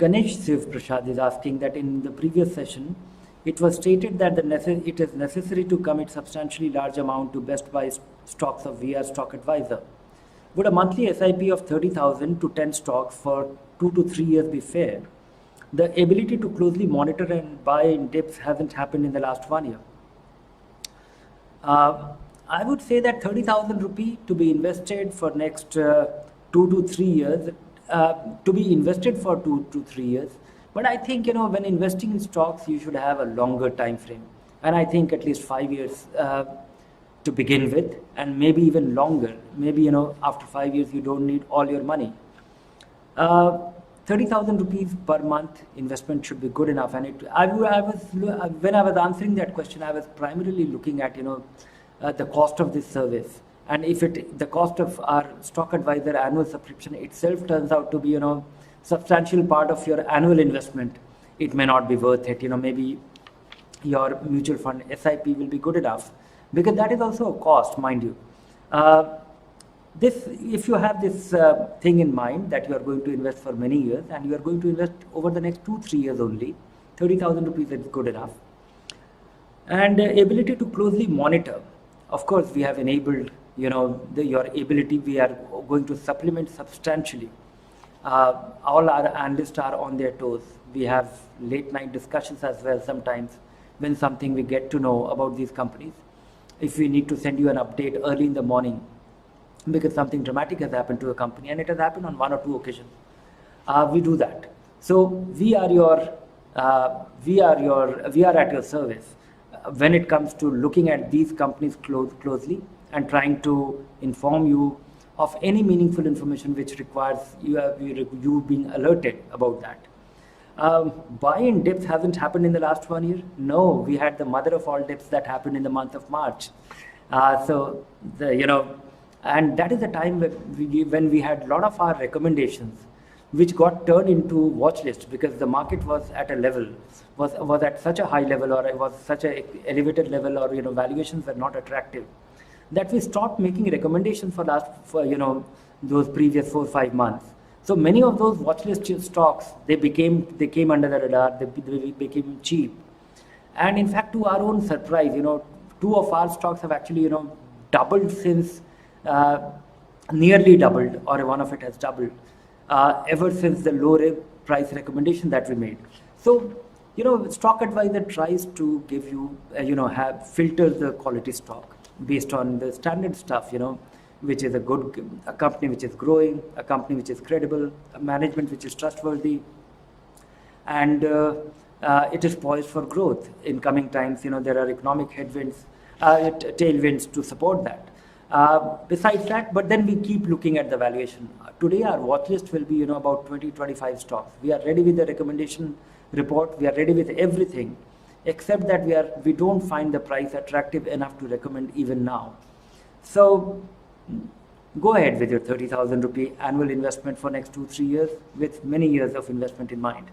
Ganesh Shiv Prasad is asking that in the previous session, it was stated that it is necessary to commit substantially large amount to best buy stocks of VR Stock Advisor. Would a monthly SIP of 30,000 to 10 stocks for 2 to 3 years be fair? The ability to closely monitor and buy in dips hasn't happened in the last 1 year. I would say that 30,000 rupee to be invested for next 2 to 3 years, to be invested for 2 to 3 years. But I think, when investing in stocks, you should have a longer time frame. And I think at least 5 years to begin with, and maybe even longer. Maybe, after 5 years, you don't need all your money. 30,000 rupees per month investment should be good enough. And when I was answering that question, I was primarily looking at, the cost of this service. And if the cost of our Stock Advisor annual subscription itself turns out to be, substantial part of your annual investment, it may not be worth it. Maybe your mutual fund SIP will be good enough, because that is also a cost, mind you. If you have this thing in mind that you are going to invest for many years and you are going to invest over the next 2-3 years only, 30,000 rupees is good enough. And ability to closely monitor. Of course, we have enabled, your ability. We are going to supplement substantially. All our analysts are on their toes. We have late night discussions as well sometimes when something we get to know about these companies. If we need to send you an update early in the morning because something dramatic has happened to a company, and it has happened on 1 or 2 occasions, we do that. So we are at your service when it comes to looking at these companies closely and trying to inform you of any meaningful information which requires you being alerted about that. Buy-in dips hasn't happened in the last 1 year. No, we had the mother of all dips that happened in the month of March. And that is the time when we had a lot of our recommendations which got turned into watch lists, because the market was at a level, was at such a high level, or it was such a elevated level, or valuations were not attractive, that we stopped making recommendations for those previous 4 or 5 months. So many of those watch list stocks, they came under the radar, they became cheap. And in fact, to our own surprise, 2 of our stocks have actually, doubled since, nearly doubled, or one of it has doubled, ever since the low price recommendation that we made. So, Stock Advisor tries to give you, filter the quality stock based on the standard stuff, which is a company which is growing, a company which is credible, a management which is trustworthy, and it is poised for growth in coming times. There are economic headwinds, tailwinds to support that. Besides that, but then we keep looking at the valuation. Today our watch list will be about 20-25 stocks. We are ready with the recommendation report. We are ready with everything, except that we don't find the price attractive enough to recommend even now. So go ahead with your 30,000 rupee annual investment for next 2-3 years with many years of investment in mind.